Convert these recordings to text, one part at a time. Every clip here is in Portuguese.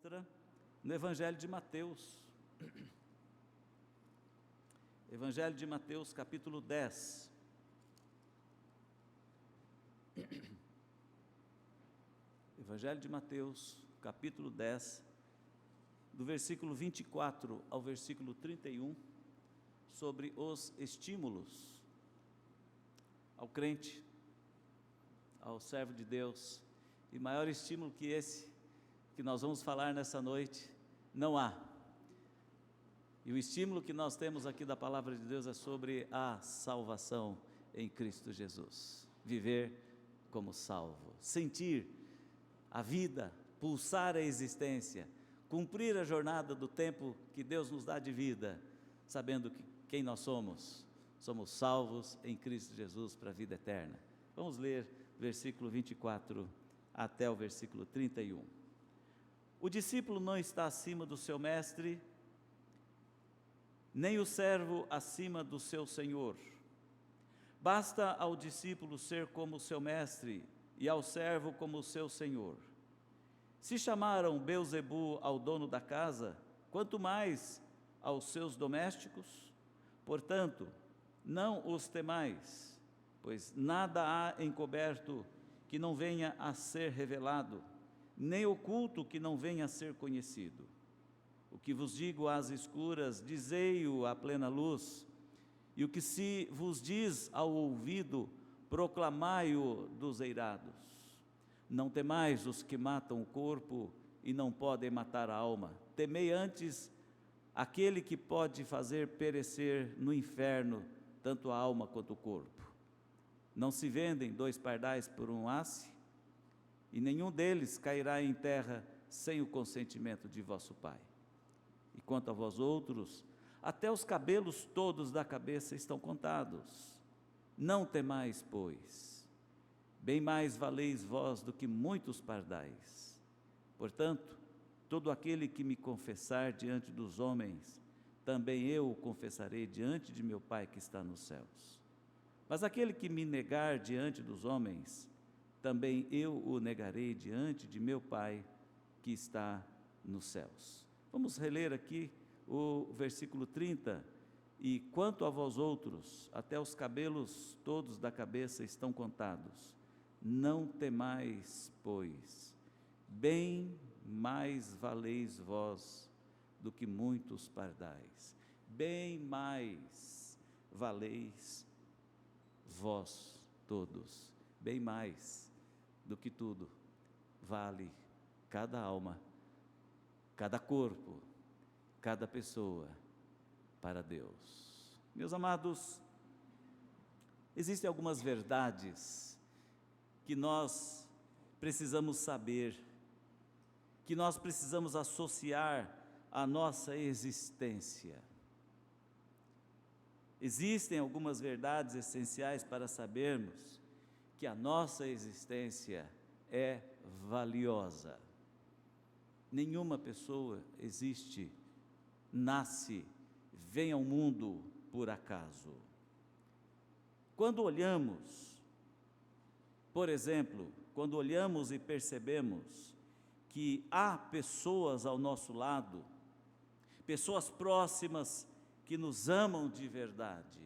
encontra no Evangelho de Mateus. Evangelho de Mateus, capítulo 10. Evangelho de Mateus, capítulo 10, do versículo 24 ao versículo 31, sobre os estímulos ao crente, ao servo de Deus. E maior estímulo que esse, que nós vamos falar nessa noite, não há. E o estímulo que nós temos aqui da palavra de Deus é sobre a salvação em Cristo Jesus. Viver como salvo, sentir a vida, pulsar a existência, cumprir a jornada do tempo que Deus nos dá de vida, sabendo que quem nós somos salvos em Cristo Jesus para a vida eterna. Vamos ler versículo 24 até o versículo 31. O discípulo não está acima do seu mestre, nem o servo acima do seu senhor. Basta ao discípulo ser como o seu mestre e ao servo como o seu senhor. Se chamaram Beelzebu ao dono da casa, quanto mais aos seus domésticos? Portanto, não os temais, pois nada há encoberto que não venha a ser revelado, nem oculto que não venha a ser conhecido. O que vos digo às escuras, dizei-o à plena luz, e o que se vos diz ao ouvido, proclamai-o dos eirados. Não temais os que matam o corpo e não podem matar a alma. Temei antes aquele que pode fazer perecer no inferno tanto a alma quanto o corpo. Não se vendem 2 pardais por um asse? E nenhum deles cairá em terra sem o consentimento de vosso Pai. E quanto a vós outros, até os cabelos todos da cabeça estão contados. Não temais, pois, bem mais valeis vós do que muitos pardais. Portanto, todo aquele que me confessar diante dos homens, também eu o confessarei diante de meu Pai que está nos céus. Mas aquele que me negar diante dos homens, também eu o negarei diante de meu Pai que está nos céus. Vamos reler aqui o versículo 30. E quanto a vós outros, até os cabelos todos da cabeça estão contados. Não temais, pois, bem mais valeis vós do que muitos pardais. Bem mais valeis vós todos. Bem mais do que tudo vale cada alma, cada corpo, cada pessoa para Deus. Meus amados, existem algumas verdades que nós precisamos saber, que nós precisamos associar à nossa existência. Existem algumas verdades essenciais para sabermos que a nossa existência é valiosa. Nenhuma pessoa existe, nasce, vem ao mundo por acaso. Quando olhamos, por exemplo, quando olhamos e percebemos que há pessoas ao nosso lado, pessoas próximas que nos amam de verdade,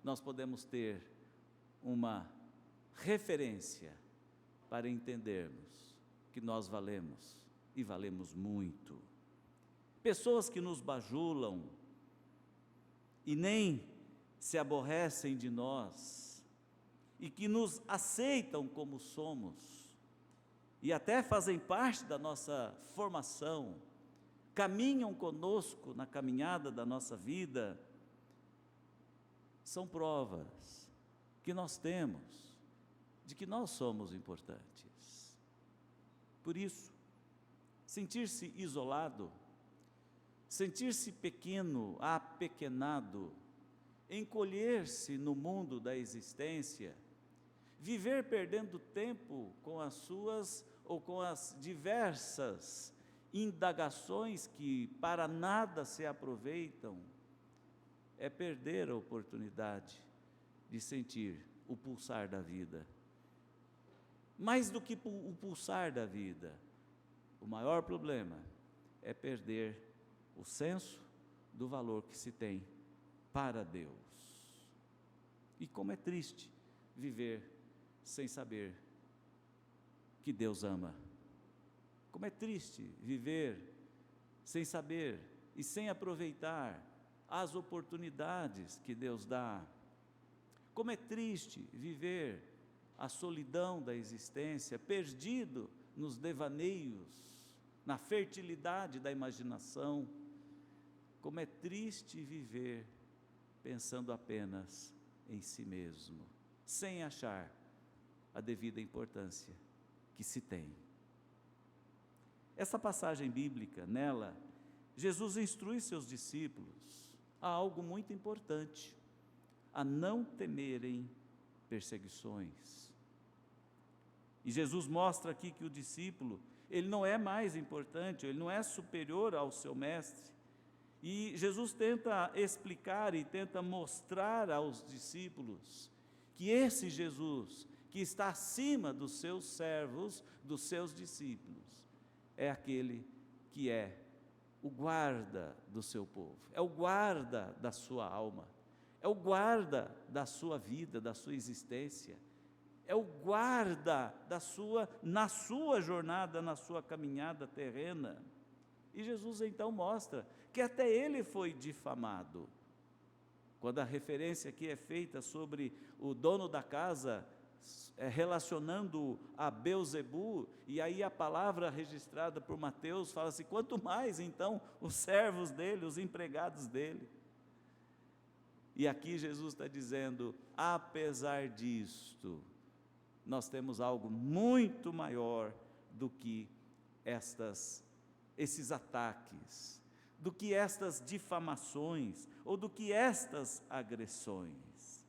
nós podemos ter uma referência para entendermos que nós valemos e valemos muito. Pessoas que nos bajulam e nem se aborrecem de nós e que nos aceitam como somos e até fazem parte da nossa formação, caminham conosco na caminhada da nossa vida, são provas que nós temos de que nós somos importantes. Por isso, sentir-se isolado, sentir-se pequeno, apequenado, encolher-se no mundo da existência, viver perdendo tempo com as suas ou com as diversas indagações que para nada se aproveitam, é perder a oportunidade de sentir o pulsar da vida. Mais do que o pulsar da vida, O maior problema é perder o senso do valor que se tem para Deus. E como é triste viver sem saber que Deus ama. Como é triste viver sem saber e sem aproveitar as oportunidades que Deus dá. Como é triste viver a solidão da existência, perdido nos devaneios, na fertilidade da imaginação. Como é triste viver pensando apenas em si mesmo, sem achar a devida importância que se tem. Essa passagem bíblica, nela, Jesus instrui seus discípulos a algo muito importante, a não temerem perseguições. E Jesus mostra aqui que o discípulo, ele não é mais importante, ele não é superior ao seu mestre. E Jesus tenta explicar e tenta mostrar aos discípulos que esse Jesus, que está acima dos seus servos, dos seus discípulos, é aquele que é o guarda do seu povo, é o guarda da sua alma, é o guarda da sua vida, da sua existência, é o guarda na sua jornada, na sua caminhada terrena. E Jesus então mostra que até ele foi difamado. Quando a referência aqui é feita sobre o dono da casa, relacionando a Beelzebu, e aí a palavra registrada por Mateus fala assim, quanto mais então os servos dele, os empregados dele. E aqui Jesus está dizendo, apesar disto, nós temos algo muito maior do que esses ataques, do que estas difamações, ou do que estas agressões.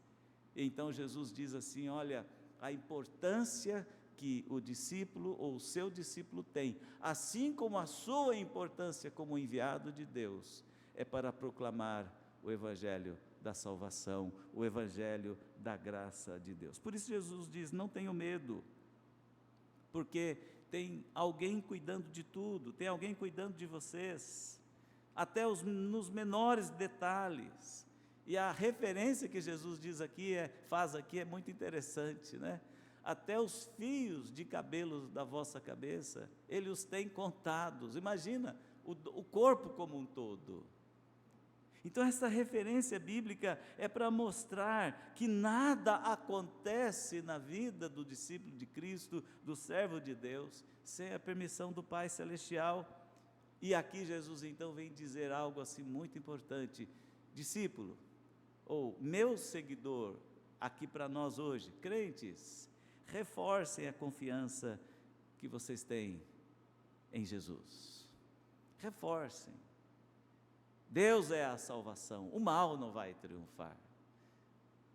Então Jesus diz assim, olha, a importância que o discípulo ou o seu discípulo tem, assim como a sua importância como enviado de Deus, é para proclamar o Evangelho da salvação, o Evangelho da graça de Deus. Por isso Jesus diz, não tenham medo, porque tem alguém cuidando de tudo, tem alguém cuidando de vocês, até nos menores detalhes. E a referência que Jesus faz aqui é muito interessante, né? Até os fios de cabelos da vossa cabeça, Ele os tem contados. Imagina o corpo como um todo. Então essa referência bíblica é para mostrar que nada acontece na vida do discípulo de Cristo, do servo de Deus, sem a permissão do Pai Celestial. E aqui Jesus então vem dizer algo assim muito importante, discípulo, ou meu seguidor, aqui para nós hoje, crentes, reforcem a confiança que vocês têm em Jesus, reforcem. Deus é a salvação, o mal não vai triunfar.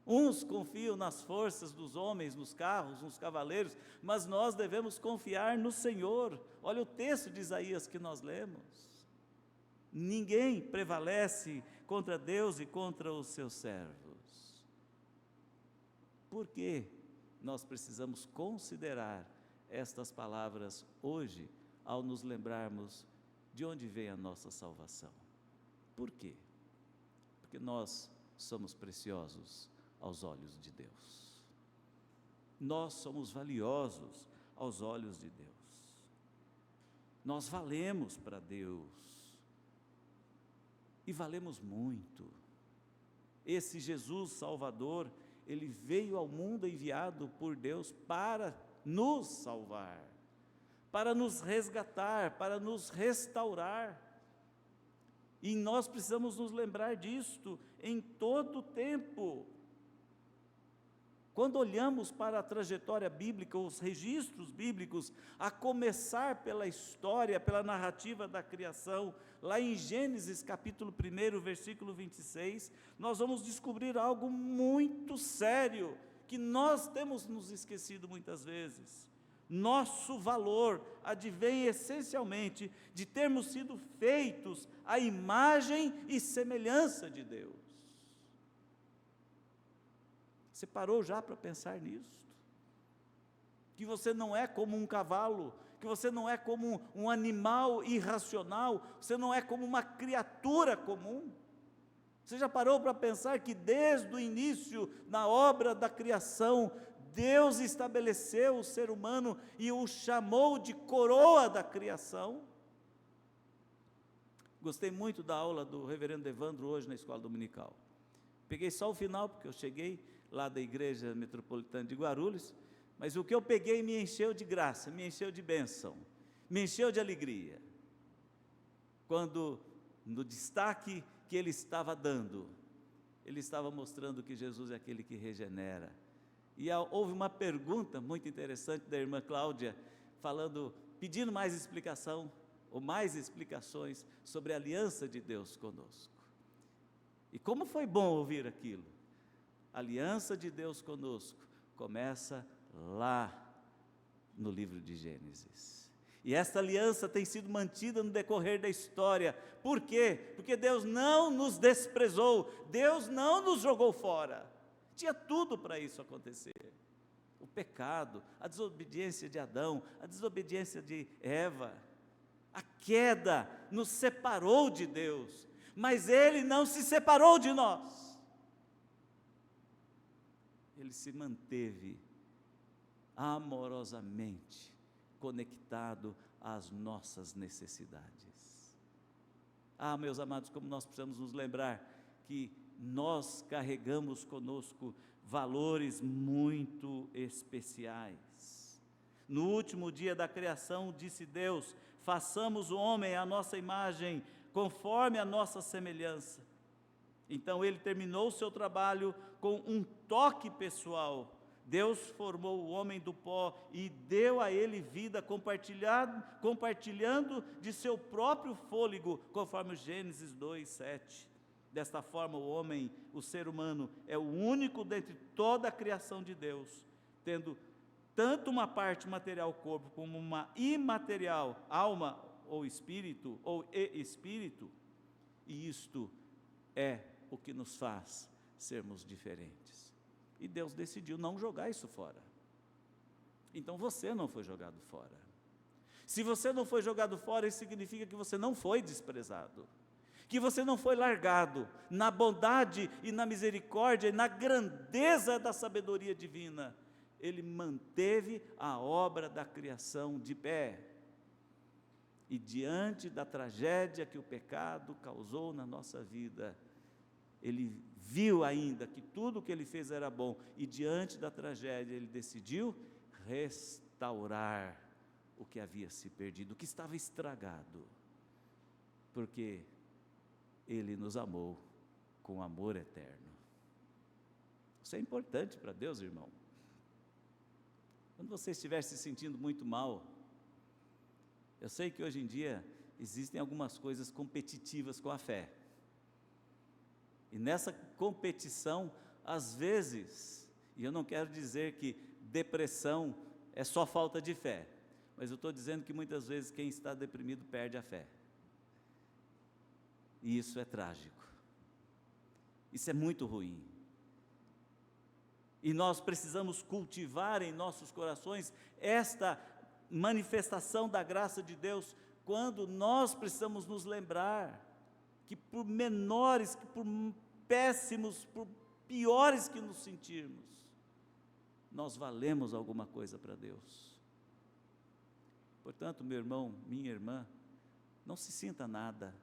Uns confiam nas forças dos homens, nos carros, nos cavaleiros, mas nós devemos confiar no Senhor. Olha o texto de Isaías que nós lemos. Ninguém prevalece contra Deus e contra os seus servos. Por que nós precisamos considerar estas palavras hoje, ao nos lembrarmos de onde vem a nossa salvação? Por quê? Porque nós somos preciosos aos olhos de Deus. Nós somos valiosos aos olhos de Deus. Nós valemos para Deus. E valemos muito. Esse Jesus Salvador, Ele veio ao mundo enviado por Deus para nos salvar, para nos resgatar, para nos restaurar. E nós precisamos nos lembrar disto em todo o tempo. Quando olhamos para a trajetória bíblica, os registros bíblicos, a começar pela história, pela narrativa da criação, lá em Gênesis capítulo 1, versículo 26, nós vamos descobrir algo muito sério, que nós temos nos esquecido muitas vezes. Nosso valor advém essencialmente de termos sido feitos à imagem e semelhança de Deus. Você parou já para pensar nisso? Que você não é como um cavalo que você não é como um animal irracional, você não é como uma criatura comum. Você já parou para pensar que desde o início, na obra da criação, Deus estabeleceu o ser humano e o chamou de coroa da criação? Gostei muito da aula do reverendo Evandro hoje na escola dominical. Peguei só o final, porque eu cheguei lá da igreja metropolitana de Guarulhos, mas o que eu peguei me encheu de graça, me encheu de bênção, me encheu de alegria. Quando, no destaque que ele estava dando, ele estava mostrando que Jesus é aquele que regenera. E houve uma pergunta muito interessante da irmã Cláudia, pedindo mais explicação, ou mais explicações sobre a aliança de Deus conosco. E como foi bom ouvir aquilo. A aliança de Deus conosco começa lá no livro de Gênesis. E esta aliança tem sido mantida no decorrer da história. Por quê? Porque Deus não nos desprezou, Deus não nos jogou fora. Tinha tudo para isso acontecer. O pecado, a desobediência de Adão, a desobediência de Eva, a queda nos separou de Deus, mas Ele não se separou de nós. Ele se manteve amorosamente conectado às nossas necessidades. Meus amados, como nós precisamos nos lembrar que nós carregamos conosco valores muito especiais. No último dia da criação, disse Deus: façamos o homem à nossa imagem, conforme a nossa semelhança. Então ele terminou o seu trabalho com um toque pessoal. Deus formou o homem do pó e deu a ele vida, compartilhando de seu próprio fôlego, conforme Gênesis 2:7. Desta forma o homem, o ser humano, é o único dentre toda a criação de Deus, tendo tanto uma parte material, corpo, como uma imaterial, alma ou espírito, e isto é o que nos faz sermos diferentes. E Deus decidiu não jogar isso fora. Então você não foi jogado fora. Se você não foi jogado fora, isso significa que você não foi desprezado, que você não foi largado. Na bondade e na misericórdia e na grandeza da sabedoria divina, Ele manteve a obra da criação de pé. E diante da tragédia que o pecado causou na nossa vida, Ele viu ainda que tudo o que Ele fez era bom, e diante da tragédia Ele decidiu restaurar o que havia se perdido, o que estava estragado, porque Ele nos amou com amor eterno. Isso é importante para Deus, irmão. Quando você estiver se sentindo muito mal, eu sei que hoje em dia existem algumas coisas competitivas com a fé, e nessa competição, às vezes, e eu não quero dizer que depressão é só falta de fé, mas eu estou dizendo que muitas vezes quem está deprimido perde a fé, e isso é trágico, isso é muito ruim. E nós precisamos cultivar em nossos corações esta manifestação da graça de Deus, quando nós precisamos nos lembrar que por menores, que por péssimos, por piores que nos sentirmos, nós valemos alguma coisa para Deus. Portanto, meu irmão, minha irmã, não se sinta nada.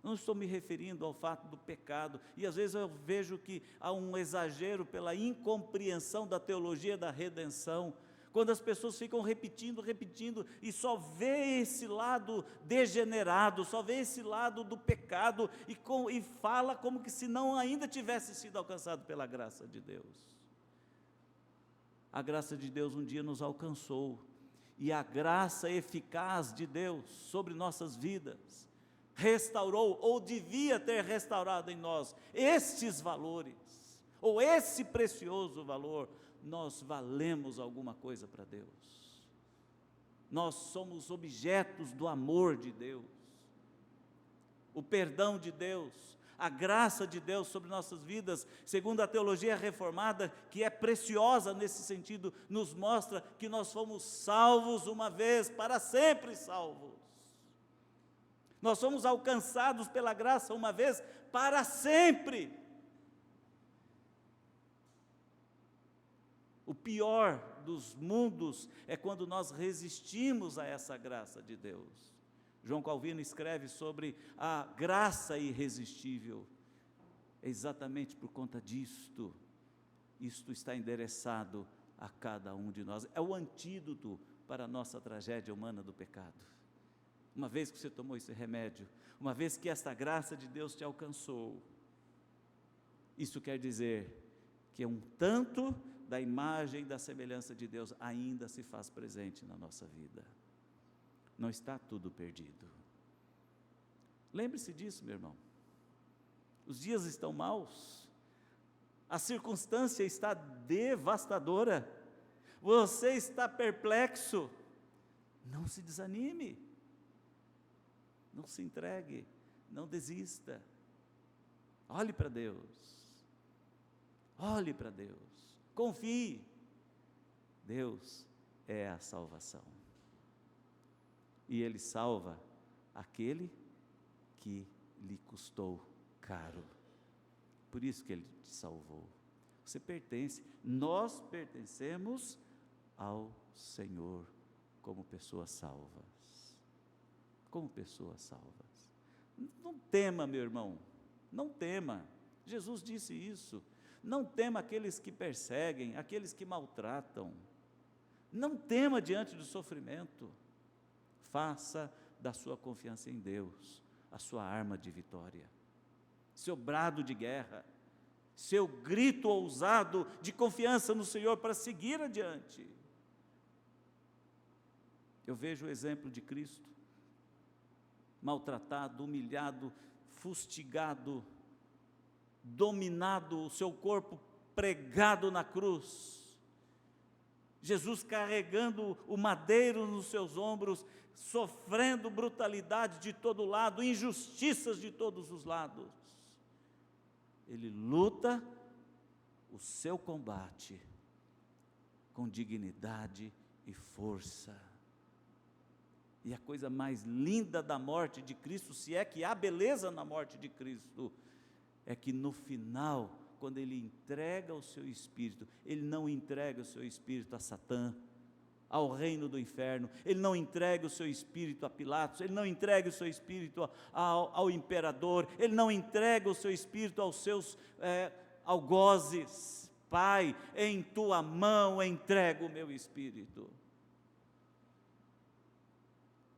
Não estou me referindo ao fato do pecado, e às vezes eu vejo que há um exagero pela incompreensão da teologia da redenção, quando as pessoas ficam repetindo, e só vê esse lado degenerado, só vê esse lado do pecado, e fala como que se não ainda tivesse sido alcançado pela graça de Deus. A graça de Deus um dia nos alcançou, e a graça eficaz de Deus sobre nossas vidas restaurou, ou devia ter restaurado em nós, estes valores, ou esse precioso valor. Nós valemos alguma coisa para Deus, nós somos objetos do amor de Deus, o perdão de Deus, A graça de Deus sobre nossas vidas, segundo a teologia reformada, que é preciosa nesse sentido, nos mostra que nós fomos salvos uma vez, para sempre salvos. Nós somos alcançados pela graça uma vez, para sempre. O pior dos mundos é quando nós resistimos a essa graça de Deus. João Calvino escreve sobre a graça irresistível. É exatamente por conta disto. Isto está endereçado a cada um de nós. É o antídoto para a nossa tragédia humana do pecado. Uma vez que você tomou esse remédio, uma vez que esta graça de Deus te alcançou, isso quer dizer que um tanto da imagem e da semelhança de Deus ainda se faz presente na nossa vida. Não está tudo perdido. Lembre-se disso, meu irmão. Os dias estão maus, a circunstância está devastadora, você está perplexo. Não se desanime, não se entregue, não desista. Olhe para Deus, olhe para Deus, confie. Deus é a salvação. E Ele salva aquele que lhe custou caro. Por isso que Ele te salvou. Você pertence, nós pertencemos ao Senhor como pessoas salvas. Como pessoas salvas. Não tema, meu irmão, não tema. Jesus disse isso. Não tema aqueles que perseguem, aqueles que maltratam. Não tema diante do sofrimento. Faça da sua confiança em Deus a sua arma de vitória, seu brado de guerra, seu grito ousado de confiança no Senhor para seguir adiante. Eu vejo o exemplo de Cristo, maltratado, humilhado, fustigado, dominado, o seu corpo pregado na cruz, Jesus carregando o madeiro nos seus ombros, sofrendo brutalidade de todo lado, injustiças de todos os lados. Ele luta o seu combate com dignidade e força. E a coisa mais linda da morte de Cristo, se é que há beleza na morte de Cristo, é que no final, quando Ele entrega o seu Espírito, Ele não entrega o seu Espírito a Satã, ao reino do inferno, Ele não entrega o seu Espírito a Pilatos, Ele não entrega o seu Espírito ao imperador, Ele não entrega o seu Espírito aos seus algozes. Pai, em Tua mão entrego o meu Espírito.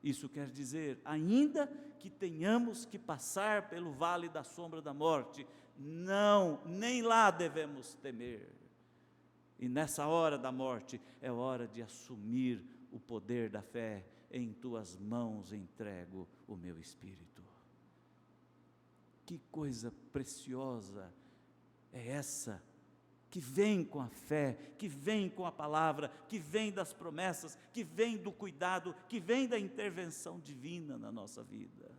Isso quer dizer, ainda que tenhamos que passar pelo vale da sombra da morte, não, nem lá devemos temer. E nessa hora da morte, é hora de assumir o poder da fé. Em Tuas mãos entrego o meu espírito. Que coisa preciosa é essa, que vem com a fé, que vem com a palavra, que vem das promessas, que vem do cuidado, que vem da intervenção divina na nossa vida.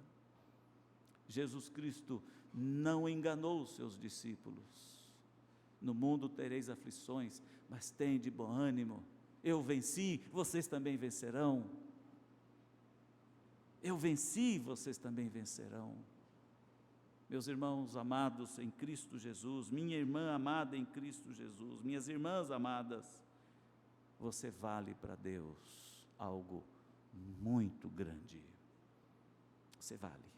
Jesus Cristo não enganou os seus discípulos. No mundo tereis aflições, mas tende bom ânimo. Eu venci, vocês também vencerão. Eu venci, vocês também vencerão. Meus irmãos amados em Cristo Jesus, minha irmã amada em Cristo Jesus, minhas irmãs amadas, você vale para Deus algo muito grande. Você vale.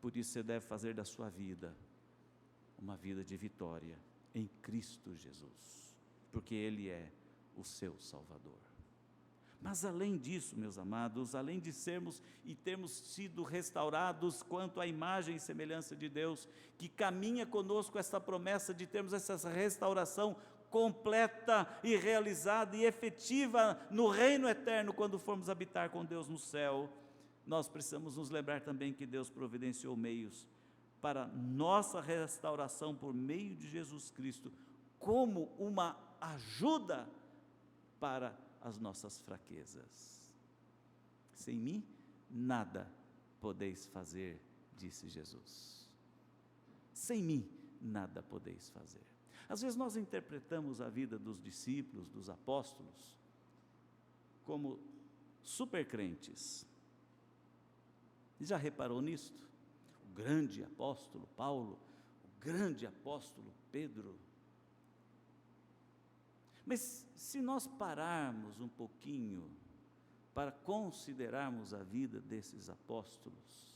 Por isso você deve fazer da sua vida uma vida de vitória em Cristo Jesus, porque Ele é o seu Salvador. Mas além disso, meus amados, além de sermos e termos sido restaurados quanto à imagem e semelhança de Deus, que caminha conosco essa promessa de termos essa restauração completa e realizada e efetiva no reino eterno, quando formos habitar com Deus no céu, nós precisamos nos lembrar também que Deus providenciou meios para nossa restauração por meio de Jesus Cristo, como uma ajuda para as nossas fraquezas. Sem mim, nada podeis fazer, disse Jesus. Sem mim nada podeis fazer. Às vezes nós interpretamos a vida dos discípulos, dos apóstolos, como supercrentes. E já reparou nisto? O grande apóstolo Paulo, o grande apóstolo Pedro. Mas se nós pararmos um pouquinho para considerarmos a vida desses apóstolos,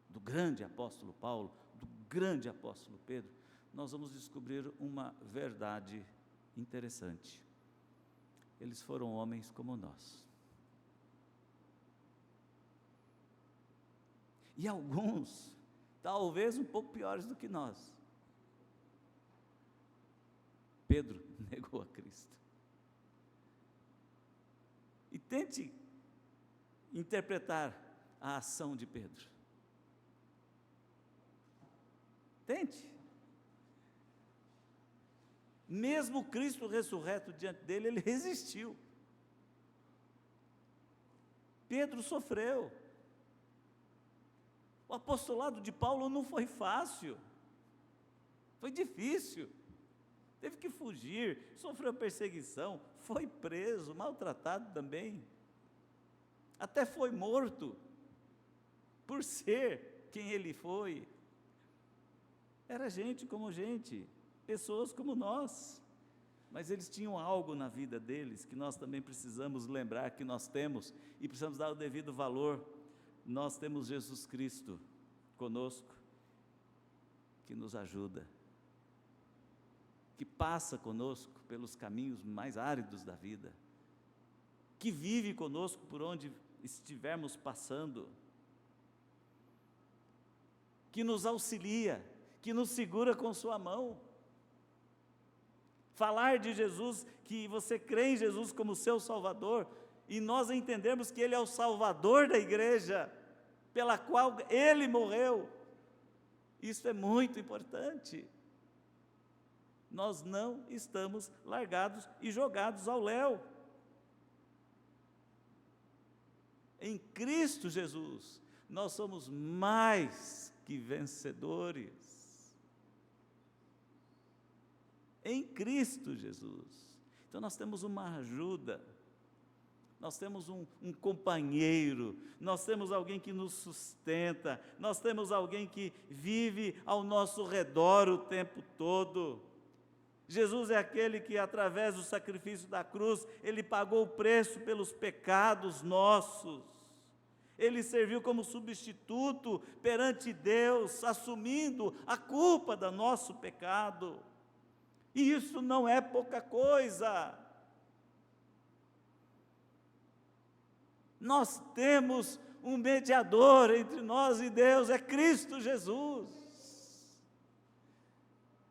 do grande apóstolo Paulo, do grande apóstolo Pedro, nós vamos descobrir uma verdade interessante. Eles foram homens como nós. E alguns, talvez um pouco piores do que nós. Pedro negou a Cristo. E tente interpretar a ação de Pedro. Tente. Mesmo Cristo ressurreto diante dele, ele resistiu. Pedro sofreu. O apostolado de Paulo não foi fácil, foi difícil. Teve que fugir, sofreu perseguição, foi preso, maltratado também. Até foi morto, por ser quem ele foi. Era gente como gente, pessoas como nós. Mas eles tinham algo na vida deles que nós também precisamos lembrar que nós temos e precisamos dar o devido valor. Nós temos Jesus Cristo conosco, que nos ajuda, que passa conosco pelos caminhos mais áridos da vida, que vive conosco por onde estivermos passando, que nos auxilia, que nos segura com sua mão. Falar de Jesus, que você crê em Jesus como seu Salvador, e nós entendermos que Ele é o Salvador da igreja, pela qual Ele morreu, isso é muito importante. Nós não estamos largados e jogados ao léu. Em Cristo Jesus, nós somos mais que vencedores. Em Cristo Jesus. Então nós temos uma ajuda, nós temos um companheiro, nós temos alguém que nos sustenta, nós temos alguém que vive ao nosso redor o tempo todo. Jesus é aquele que, através do sacrifício da cruz, Ele pagou o preço pelos pecados nossos. Ele serviu como substituto perante Deus, assumindo a culpa do nosso pecado. E isso não é pouca coisa. Nós temos um mediador entre nós e Deus, é Cristo Jesus.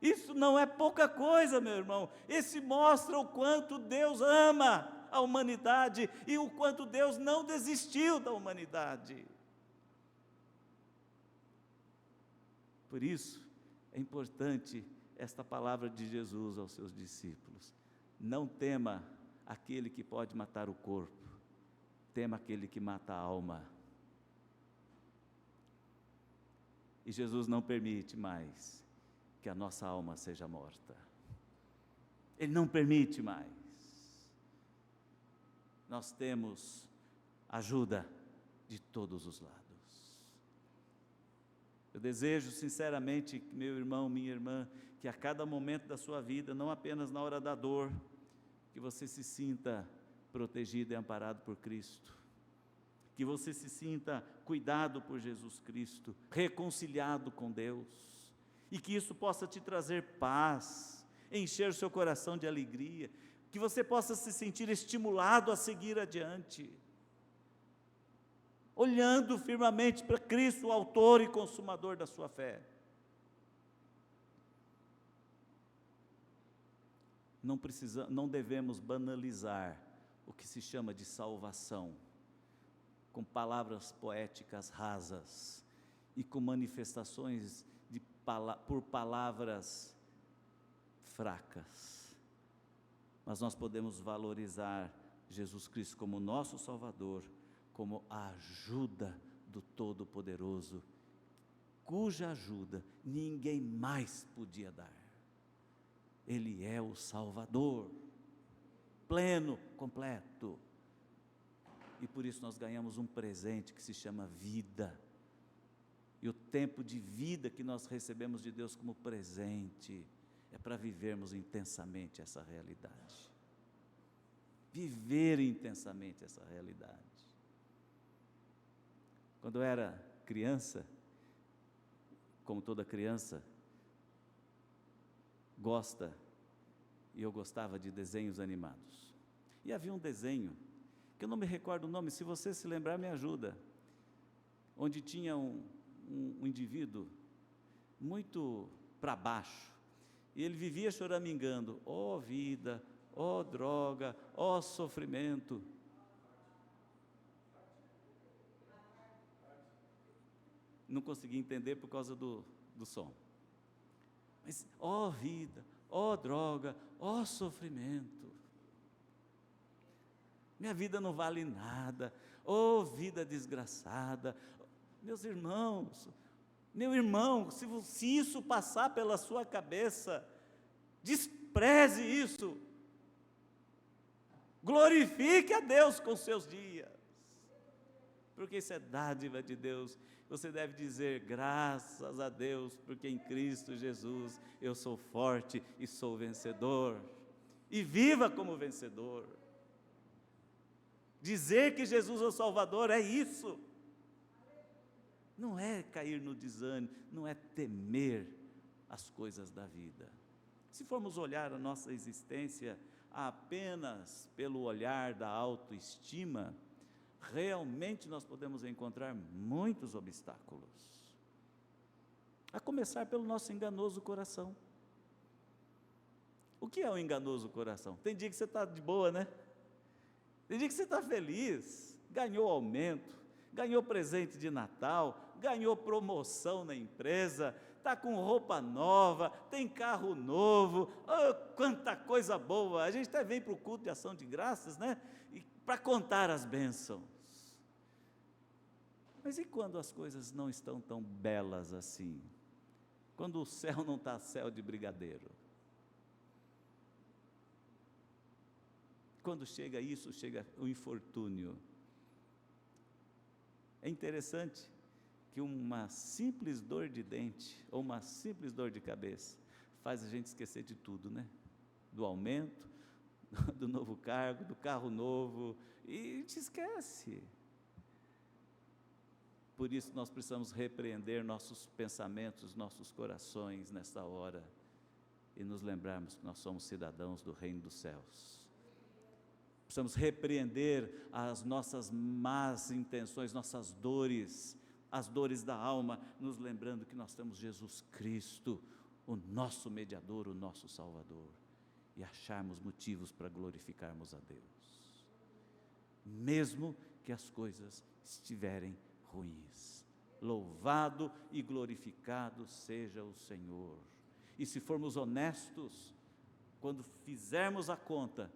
Isso não é pouca coisa, meu irmão. Esse mostra o quanto Deus ama a humanidade e o quanto Deus não desistiu da humanidade. Por isso, é importante esta palavra de Jesus aos seus discípulos: não tema aquele que pode matar o corpo, tema aquele que mata a alma. E Jesus não permite mais que a nossa alma seja morta. Ele não permite mais. Nós temos ajuda de todos os lados. Eu desejo sinceramente, meu irmão, minha irmã, que a cada momento da sua vida, não apenas na hora da dor, que você se sinta protegido e amparado por Cristo, que você se sinta cuidado por Jesus Cristo, reconciliado com Deus, e que isso possa te trazer paz, encher o seu coração de alegria, que você possa se sentir estimulado a seguir adiante, olhando firmemente para Cristo, o autor e consumador da sua fé. Não devemos banalizar o que se chama de salvação, com palavras poéticas rasas e com manifestações por palavras fracas. Mas nós podemos valorizar Jesus Cristo como nosso Salvador, como a ajuda do Todo-Poderoso cuja ajuda ninguém mais podia dar. Ele é o Salvador, pleno, completo. E por isso nós ganhamos um presente que se chama vida. E o tempo de vida que nós recebemos de Deus como presente é para vivermos intensamente essa realidade. Viver intensamente essa realidade. Quando eu era criança, como toda criança gosta, e eu gostava de desenhos animados. E havia um desenho, que eu não me recordo o nome, se você se lembrar me ajuda, onde tinha um indivíduo muito para baixo, e ele vivia choramingando, ó vida, ó droga, ó sofrimento. Não consegui entender por causa do som. Mas, ó vida, ó droga, ó sofrimento. Minha vida não vale nada, ó vida desgraçada. Meus irmãos, meu irmão, se isso passar pela sua cabeça, despreze isso. Glorifique a Deus com seus dias. Porque isso é dádiva de Deus. Você deve dizer, graças a Deus, porque em Cristo Jesus eu sou forte e sou vencedor. E viva como vencedor. Dizer que Jesus é o Salvador é isso. Não é cair no desânimo, não é temer as coisas da vida. Se formos olhar a nossa existência apenas pelo olhar da autoestima, realmente nós podemos encontrar muitos obstáculos. A começar pelo nosso enganoso coração. O que é um enganoso coração? Tem dia que você está de boa, né? Tem dia que você está feliz, ganhou aumento, ganhou presente de Natal, ganhou promoção na empresa, está com roupa nova, tem carro novo, oh, quanta coisa boa. A gente até vem para o culto de ação de graças, né? Para contar as bênçãos. Mas e quando as coisas não estão tão belas assim? Quando o céu não está céu de brigadeiro? Quando chega isso, chega o infortúnio. É interessante que uma simples dor de dente, ou uma simples dor de cabeça, faz a gente esquecer de tudo, né? Do aumento, do novo cargo, do carro novo, e te esquece. Por isso nós precisamos repreender nossos pensamentos, nossos corações nessa hora, e nos lembrarmos que nós somos cidadãos do reino dos céus. Precisamos repreender as nossas más intenções, nossas dores, as dores da alma, nos lembrando que nós temos Jesus Cristo, o nosso mediador, o nosso Salvador, e acharmos motivos para glorificarmos a Deus, mesmo que as coisas estiverem ruins. Louvado e glorificado seja o Senhor. E se formos honestos, quando fizermos a conta,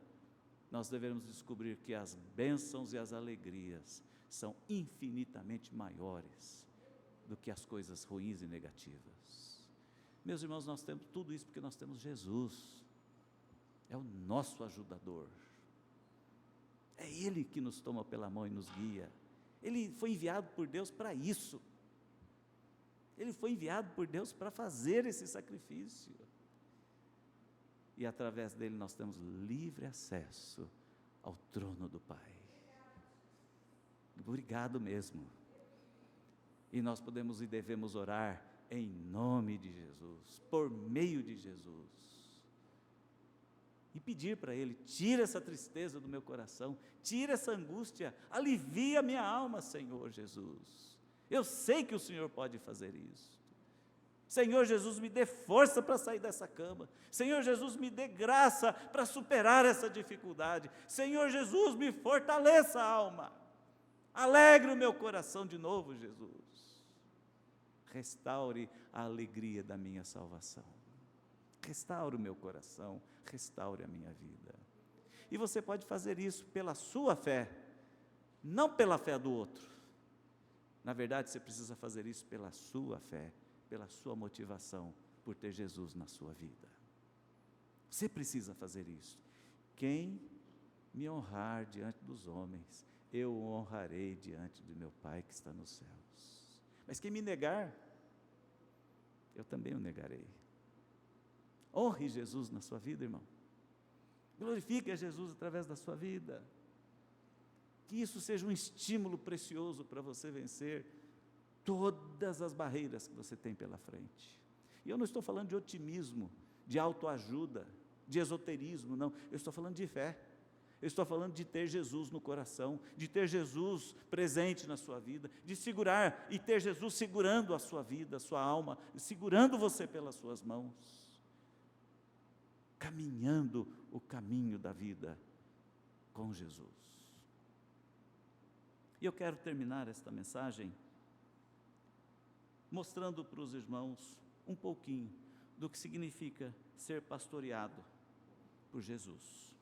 nós devemos descobrir que as bênçãos e as alegrias são infinitamente maiores do que as coisas ruins e negativas. Meus irmãos, nós temos tudo isso porque nós temos Jesus, é o nosso ajudador, é Ele que nos toma pela mão e nos guia. Ele foi enviado por Deus para isso, Ele foi enviado por Deus para fazer esse sacrifício, e através dele nós temos livre acesso ao trono do Pai. Obrigado mesmo. E nós podemos e devemos orar em nome de Jesus, por meio de Jesus, e pedir para Ele, tira essa tristeza do meu coração, tira essa angústia, alivia minha alma, Senhor Jesus. Eu sei que o Senhor pode fazer isso. Senhor Jesus, me dê força para sair dessa cama. Senhor Jesus, me dê graça para superar essa dificuldade. Senhor Jesus, me fortaleça a alma. Alegre o meu coração de novo, Jesus. Restaure a alegria da minha salvação. Restaure o meu coração, restaure a minha vida. E você pode fazer isso pela sua fé, não pela fé do outro. Na verdade, você precisa fazer isso pela sua fé, pela sua motivação, por ter Jesus na sua vida. Você precisa fazer isso. Quem me honrar diante dos homens, eu o honrarei diante de meu Pai que está nos céus. Mas quem me negar, eu também o negarei. Honre Jesus na sua vida, irmão. Glorifique a Jesus através da sua vida. Que isso seja um estímulo precioso para você vencer todas as barreiras que você tem pela frente. E eu não estou falando de otimismo, de autoajuda, de esoterismo, não. Eu estou falando de fé. Eu estou falando de ter Jesus no coração, de ter Jesus presente na sua vida, de segurar e ter Jesus segurando a sua vida, a sua alma, segurando você pelas suas mãos, caminhando o caminho da vida com Jesus. E eu quero terminar esta mensagem mostrando para os irmãos um pouquinho do que significa ser pastoreado por Jesus,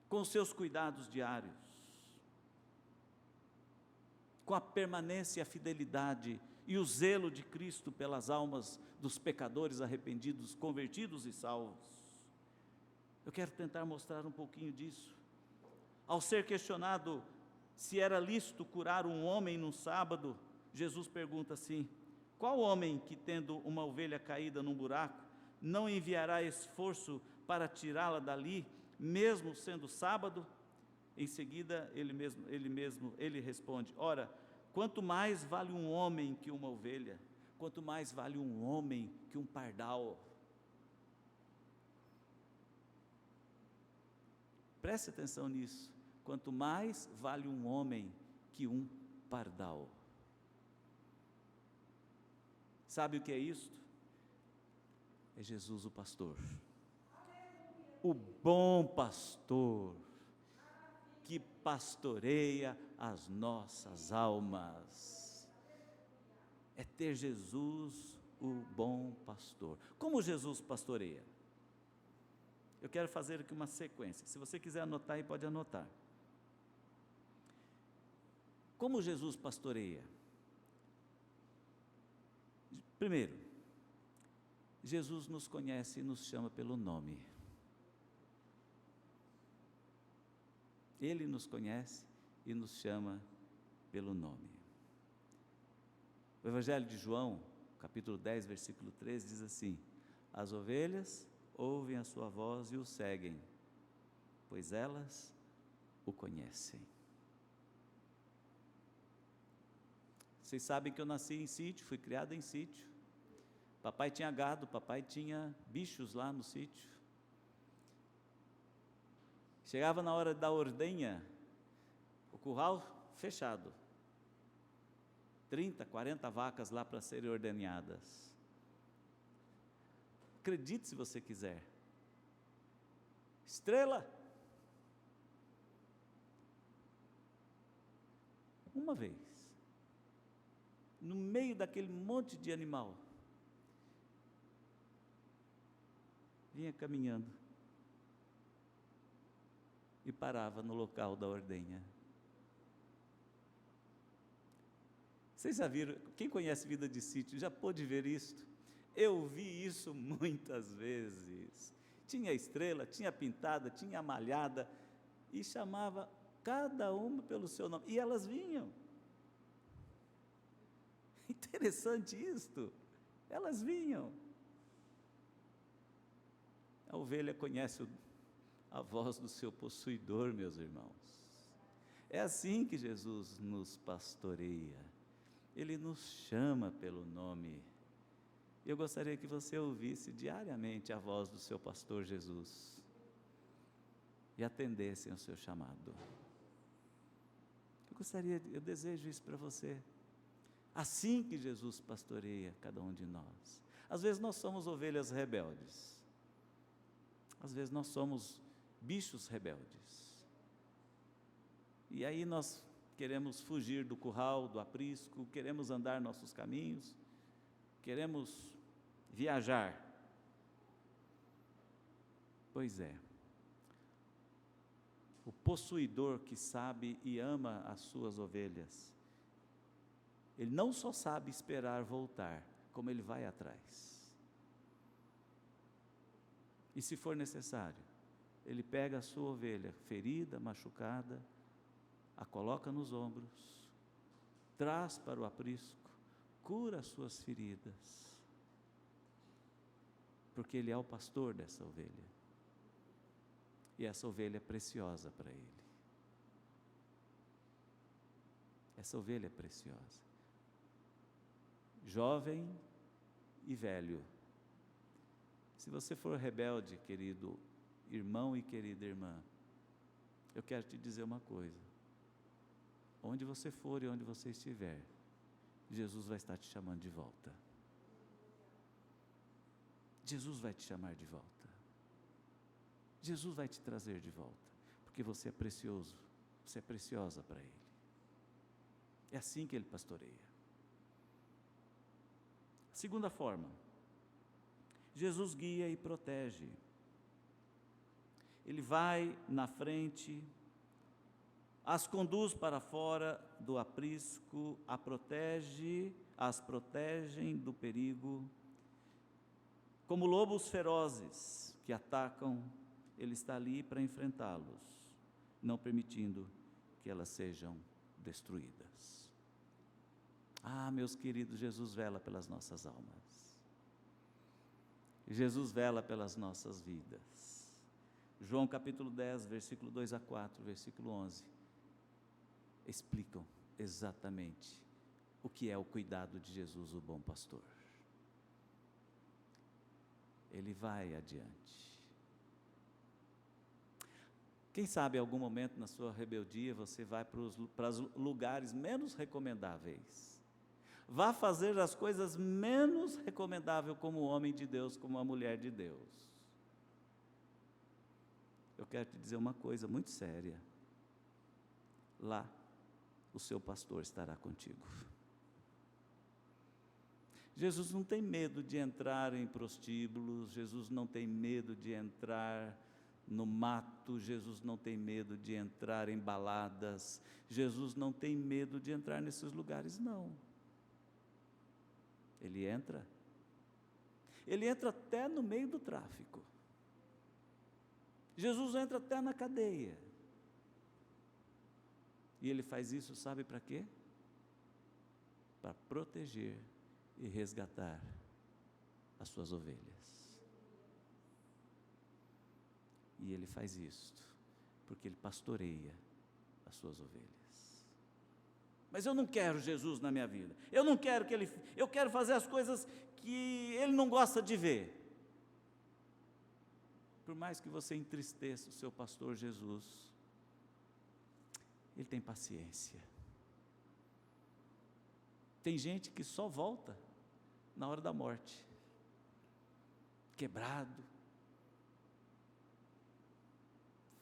com os seus cuidados diários, com a permanência e a fidelidade e o zelo de Cristo pelas almas dos pecadores arrependidos, convertidos e salvos. Eu quero tentar mostrar um pouquinho disso. Ao ser questionado se era lícito curar um homem no sábado, Jesus pergunta assim: qual homem que, tendo uma ovelha caída num buraco, não enviará esforço para tirá-la dali, mesmo sendo sábado? Em seguida, ele responde: ora, quanto mais vale um homem que uma ovelha, quanto mais vale um homem que um pardal. Preste atenção nisso. Quanto mais vale um homem que um pardal. Sabe o que é isto? É Jesus o pastor. O bom pastor, que pastoreia as nossas almas. É ter Jesus o bom pastor. Como Jesus pastoreia? Eu quero fazer aqui uma sequência. Se você quiser anotar aí, pode anotar. Como Jesus pastoreia? Primeiro, Jesus nos conhece e nos chama pelo nome. Ele nos conhece e nos chama pelo nome. O Evangelho de João, capítulo 10, versículo 13, diz assim: as ovelhas ouvem a sua voz e o seguem, pois elas o conhecem. Vocês sabem que eu nasci em sítio, fui criado em sítio. Papai tinha gado, papai tinha bichos lá no sítio. Chegava na hora da ordenha, o curral fechado. 30, 40 vacas lá para serem ordenhadas. Acredite se você quiser. Estrela. Uma vez, no meio daquele monte de animal, vinha caminhando e parava no local da ordenha. Vocês já viram, quem conhece vida de sítio já pôde ver isto? Eu vi isso muitas vezes. Tinha estrela, tinha pintada, tinha malhada, e chamava cada uma pelo seu nome, e elas vinham. Interessante isto, elas vinham. A ovelha conhece a voz do seu possuidor, meus irmãos. É assim que Jesus nos pastoreia. Ele nos chama pelo nome. Eu gostaria que você ouvisse diariamente a voz do seu pastor Jesus e atendessem ao seu chamado. Eu desejo isso para você. Assim que Jesus pastoreia cada um de nós. Às vezes nós somos ovelhas rebeldes. Às vezes nós somos bichos rebeldes. E aí nós queremos fugir do curral, do aprisco, queremos andar nossos caminhos, queremos viajar. Pois é, o possuidor que sabe e ama as suas ovelhas, ele não só sabe esperar voltar, como Ele vai atrás. E se for necessário, Ele pega a sua ovelha ferida, machucada, a coloca nos ombros, traz para o aprisco, cura as suas feridas, porque Ele é o pastor dessa ovelha, e essa ovelha é preciosa para Ele. Essa ovelha é preciosa. Jovem e velho, se você for rebelde, querido irmão e querida irmã, eu quero te dizer uma coisa: onde você for e onde você estiver, Jesus vai estar te chamando de volta. Jesus vai te chamar de volta. Jesus vai te trazer de volta, porque você é precioso, você é preciosa para Ele. É assim que Ele pastoreia. Segunda forma, Jesus guia e protege. Ele vai na frente, as conduz para fora do aprisco, as protegem do perigo. Como lobos ferozes que atacam, Ele está ali para enfrentá-los, não permitindo que elas sejam destruídas. Ah, meus queridos, Jesus vela pelas nossas almas. Jesus vela pelas nossas vidas. João capítulo 10, versículo 2 a 4, versículo 11, explicam exatamente o que é o cuidado de Jesus, o bom pastor. Ele vai adiante. Quem sabe em algum momento na sua rebeldia você vai para os lugares menos recomendáveis. Vá fazer as coisas menos recomendáveis como homem de Deus, como uma mulher de Deus. Eu quero te dizer uma coisa muito séria. Lá, o seu pastor estará contigo. Jesus não tem medo de entrar em prostíbulos, Jesus não tem medo de entrar no mato, Jesus não tem medo de entrar em baladas, Jesus não tem medo de entrar nesses lugares, não. Ele entra até no meio do tráfico. Jesus entra até na cadeia. E Ele faz isso, sabe para quê? Para proteger e resgatar as suas ovelhas. E Ele faz isto porque Ele pastoreia as suas ovelhas. Mas eu não quero Jesus na minha vida. Eu não quero que Ele... Eu quero fazer as coisas que Ele não gosta de ver. Por mais que você entristeça o seu pastor Jesus, Ele tem paciência. Tem gente que só volta na hora da morte, quebrado,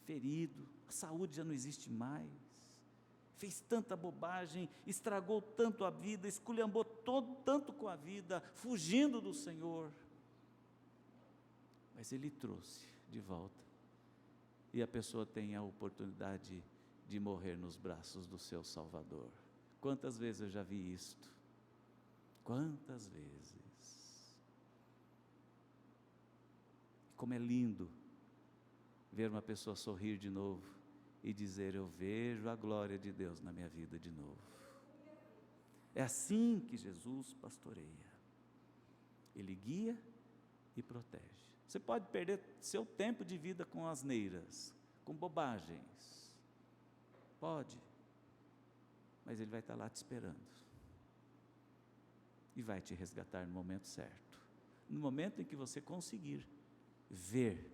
ferido, a saúde já não existe mais, fez tanta bobagem, estragou tanto a vida, esculhambou tanto com a vida, fugindo do Senhor, mas Ele trouxe de volta, e a pessoa tem a oportunidade de morrer nos braços do seu Salvador. Quantas vezes eu já vi isto? Quantas vezes? Como é lindo ver uma pessoa sorrir de novo e dizer: eu vejo a glória de Deus na minha vida de novo. É assim que Jesus pastoreia. Ele guia e protege. Você pode perder seu tempo de vida com asneiras, com bobagens. Pode. Mas Ele vai estar lá te esperando. E vai te resgatar no momento certo. No momento em que você conseguir ver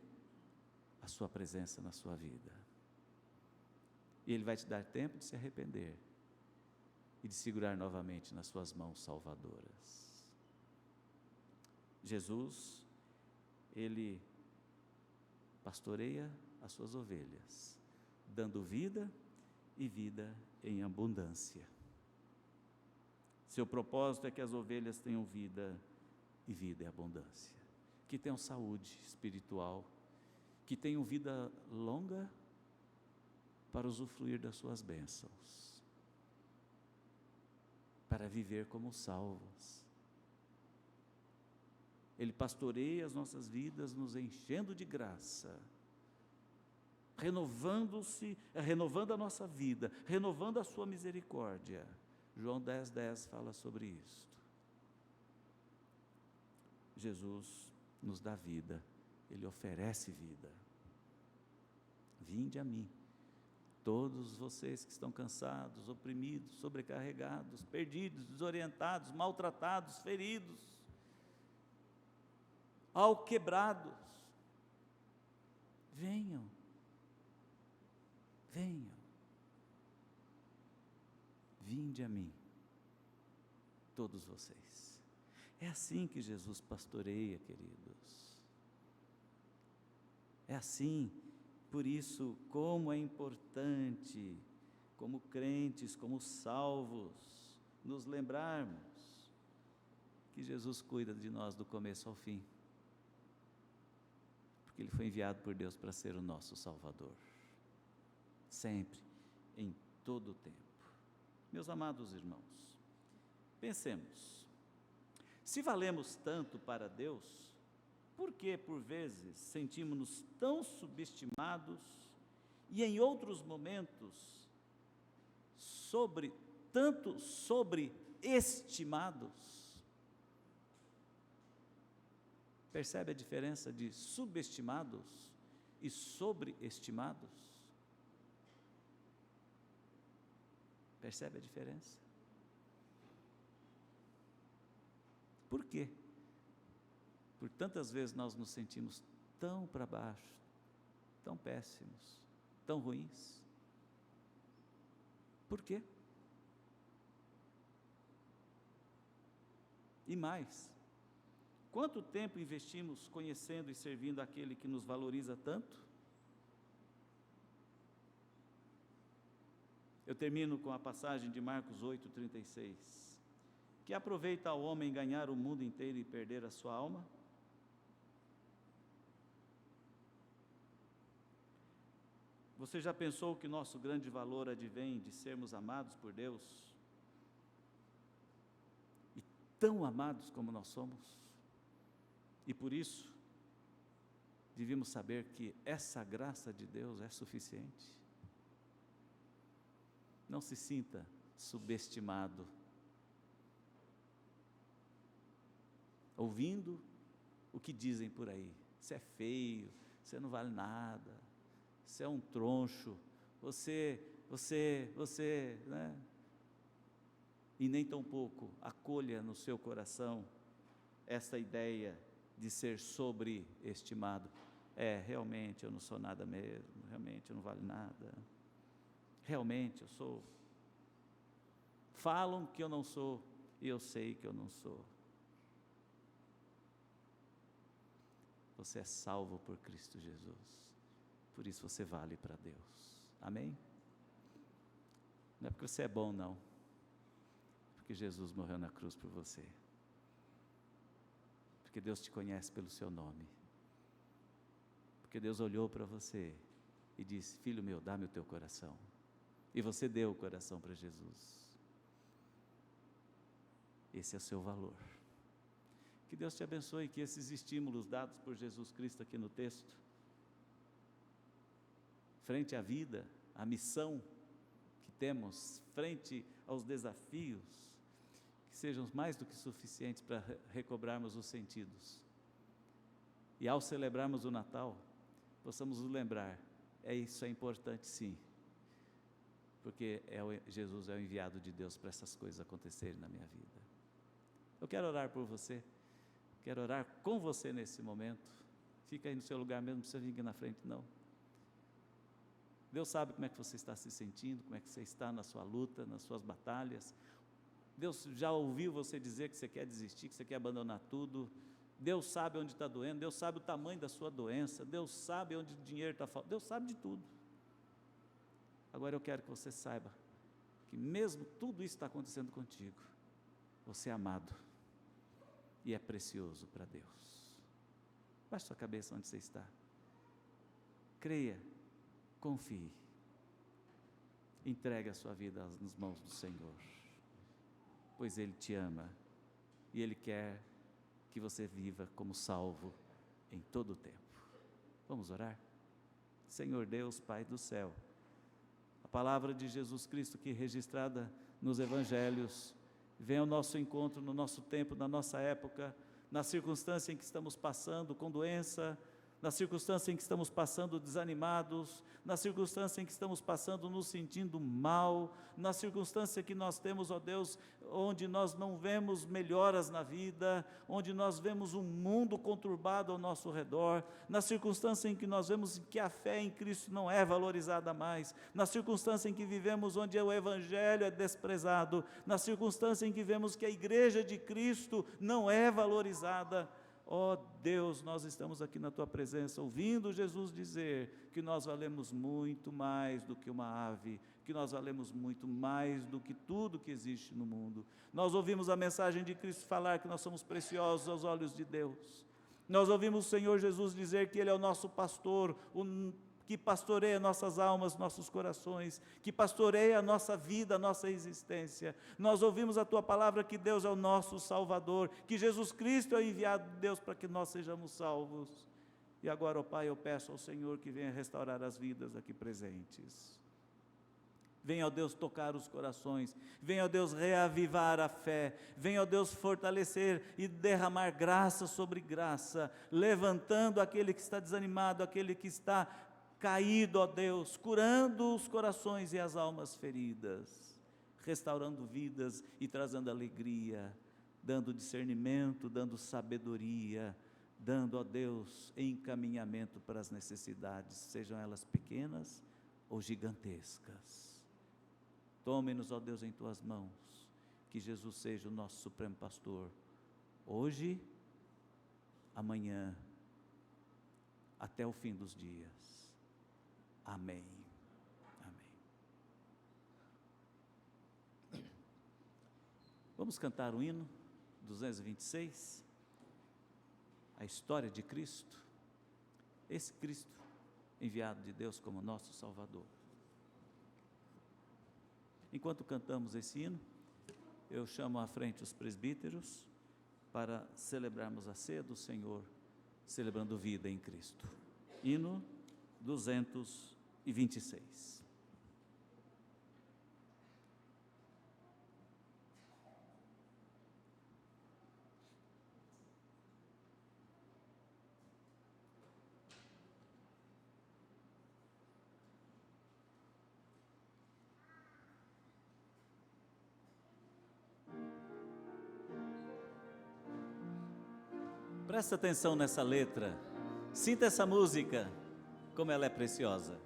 a sua presença na sua vida. E Ele vai te dar tempo de se arrepender e de segurar novamente nas suas mãos salvadoras. Jesus, Ele pastoreia as suas ovelhas, dando vida e vida em abundância. Seu propósito é que as ovelhas tenham vida e vida em abundância, que tenham saúde espiritual, que tenham vida longa para usufruir das suas bênçãos, para viver como salvos, Ele pastoreia as nossas vidas, nos enchendo de graça, renovando a nossa vida, renovando a sua misericórdia. João 10:10 fala sobre isso. Jesus nos dá vida, Ele oferece vida. Vinde a mim, todos vocês que estão cansados, oprimidos, sobrecarregados, perdidos, desorientados, maltratados, feridos, alquebrados, venham, vinde a mim, todos vocês. É assim que Jesus pastoreia, queridos. É assim. Por isso, como é importante, como crentes, como salvos, nos lembrarmos que Jesus cuida de nós do começo ao fim, porque Ele foi enviado por Deus para ser o nosso Salvador, sempre, em todo o tempo. Meus amados irmãos, pensemos, se valemos tanto para Deus, por que, por vezes, sentimos-nos tão subestimados e, em outros momentos, tanto sobreestimados? Percebe a diferença de subestimados e sobreestimados? Percebe a diferença? Por quê? Por tantas vezes nós nos sentimos tão para baixo, tão péssimos, tão ruins. Por quê? E mais, quanto tempo investimos conhecendo e servindo aquele que nos valoriza tanto? Eu termino com a passagem de Marcos 8:36. Que aproveita ao homem ganhar o mundo inteiro e perder a sua alma? Você já pensou que nosso grande valor advém de sermos amados por Deus? E tão amados como nós somos? E por isso, devíamos saber que essa graça de Deus é suficiente. Não se sinta subestimado, ouvindo o que dizem por aí. Você é feio, você não vale nada, você é um troncho, você, né? E nem tão pouco acolha no seu coração essa ideia de ser sobreestimado. Realmente eu não sou nada mesmo, realmente eu não valho nada, realmente eu sou. Falam que eu não sou, e eu sei que eu não sou. Você é salvo por Cristo Jesus, por isso você vale para Deus, amém? Não é porque você é bom, não, porque Jesus morreu na cruz por você, porque Deus te conhece pelo seu nome, porque Deus olhou para você e disse: filho meu, dá-me o teu coração, e você deu o coração para Jesus. Esse é o seu valor. Que Deus te abençoe, que esses estímulos dados por Jesus Cristo aqui no texto, frente à vida, à missão que temos, frente aos desafios, que sejam mais do que suficientes para recobrarmos os sentidos. E ao celebrarmos o Natal, possamos nos lembrar, isso é importante sim, porque Jesus é o enviado de Deus para essas coisas acontecerem na minha vida. Eu quero orar por você, quero orar com você nesse momento. Fica aí no seu lugar mesmo, não precisa vir aqui na frente não. Deus sabe como é que você está se sentindo, como é que você está na sua luta, nas suas batalhas. Deus já ouviu você dizer que você quer desistir, que você quer abandonar tudo. Deus sabe onde está doendo, Deus sabe o tamanho da sua doença, Deus sabe onde o dinheiro está faltando, Deus sabe de tudo. Agora eu quero que você saiba que mesmo tudo isso está acontecendo contigo, você é amado e é precioso para Deus. Baixe sua cabeça onde você está. Creia, confie, entregue a sua vida nas mãos do Senhor, pois Ele te ama e Ele quer que você viva como salvo em todo o tempo. Vamos orar? Senhor Deus, Pai do céu, a palavra de Jesus Cristo que é registrada nos Evangelhos, vem ao nosso encontro no nosso tempo, na nossa época, na circunstância em que estamos passando, com doença, na circunstância em que estamos passando desanimados, na circunstância em que estamos passando nos sentindo mal, na circunstância que nós temos, ó Deus, onde nós não vemos melhoras na vida, onde nós vemos um mundo conturbado ao nosso redor, na circunstância em que nós vemos que a fé em Cristo não é valorizada mais, na circunstância em que vivemos onde o Evangelho é desprezado, na circunstância em que vemos que a igreja de Cristo não é valorizada. Ó Deus, nós estamos aqui na Tua presença, ouvindo Jesus dizer que nós valemos muito mais do que uma ave, que nós valemos muito mais do que tudo que existe no mundo. Nós ouvimos a mensagem de Cristo falar que nós somos preciosos aos olhos de Deus. Nós ouvimos o Senhor Jesus dizer que Ele é o nosso pastor, que pastoreia nossas almas, nossos corações, que pastoreia a nossa vida, a nossa existência. Nós ouvimos a Tua palavra que Deus é o nosso Salvador, que Jesus Cristo é enviado de Deus para que nós sejamos salvos. E agora, ó Pai, eu peço ao Senhor que venha restaurar as vidas aqui presentes. Venha, ó Deus, tocar os corações, venha, ó Deus, reavivar a fé, venha, ó Deus, fortalecer e derramar graça sobre graça, levantando aquele que está desanimado, aquele que está caído, ó Deus, curando os corações e as almas feridas, restaurando vidas e trazendo alegria, dando discernimento, dando sabedoria, dando, ó Deus, encaminhamento para as necessidades, sejam elas pequenas ou gigantescas. Tome-nos, ó Deus, em Tuas mãos, que Jesus seja o nosso supremo pastor, hoje, amanhã, até o fim dos dias. Amém. Amém. Vamos cantar o hino 226, a história de Cristo, esse Cristo enviado de Deus como nosso Salvador. Enquanto cantamos esse hino, eu chamo à frente os presbíteros para celebrarmos a ceia do Senhor, celebrando vida em Cristo. Hino 226. Presta atenção nessa letra, sinta essa música, como ela é preciosa.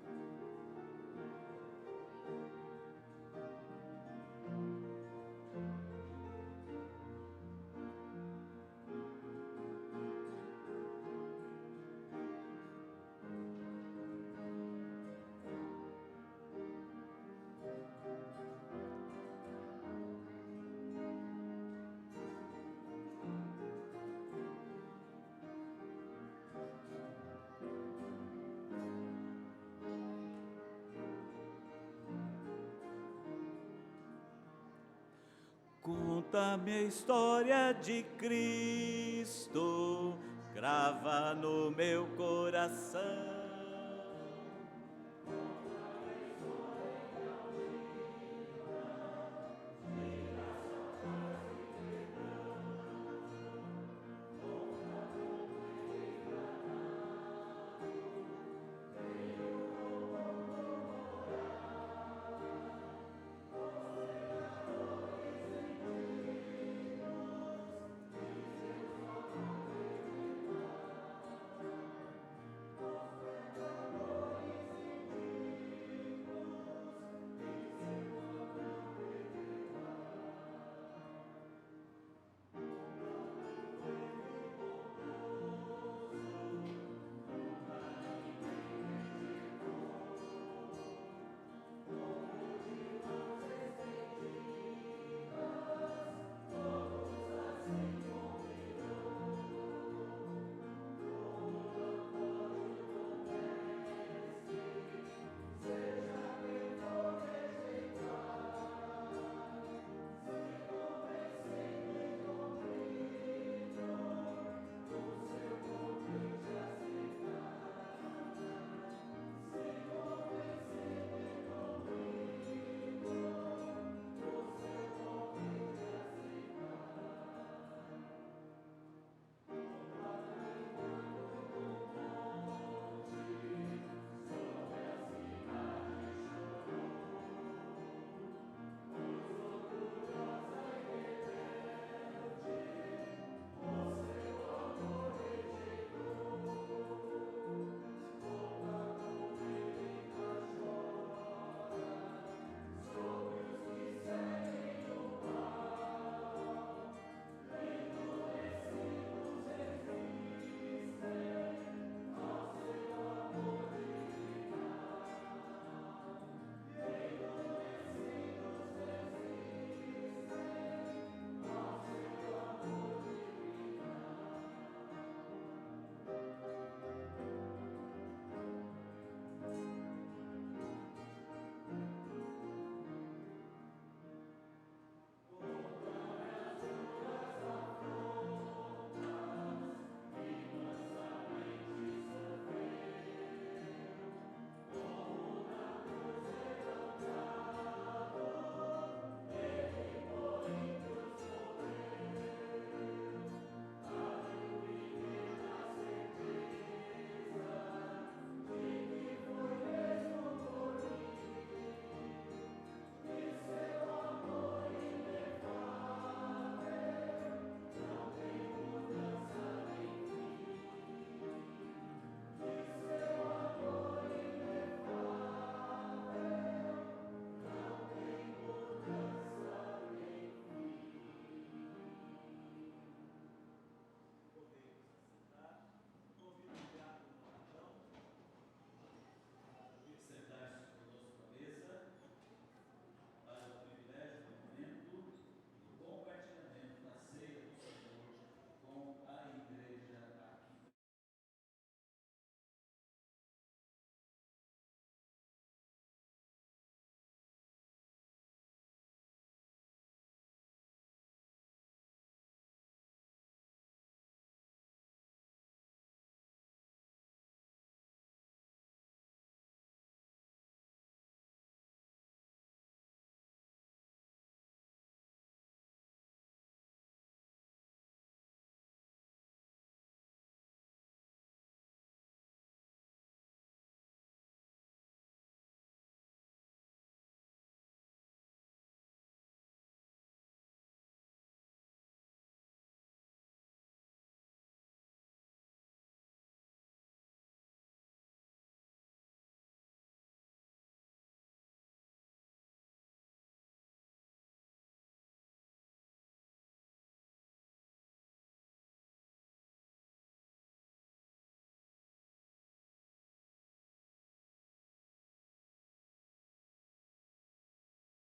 Conta-me a história de Cristo, grava no meu coração.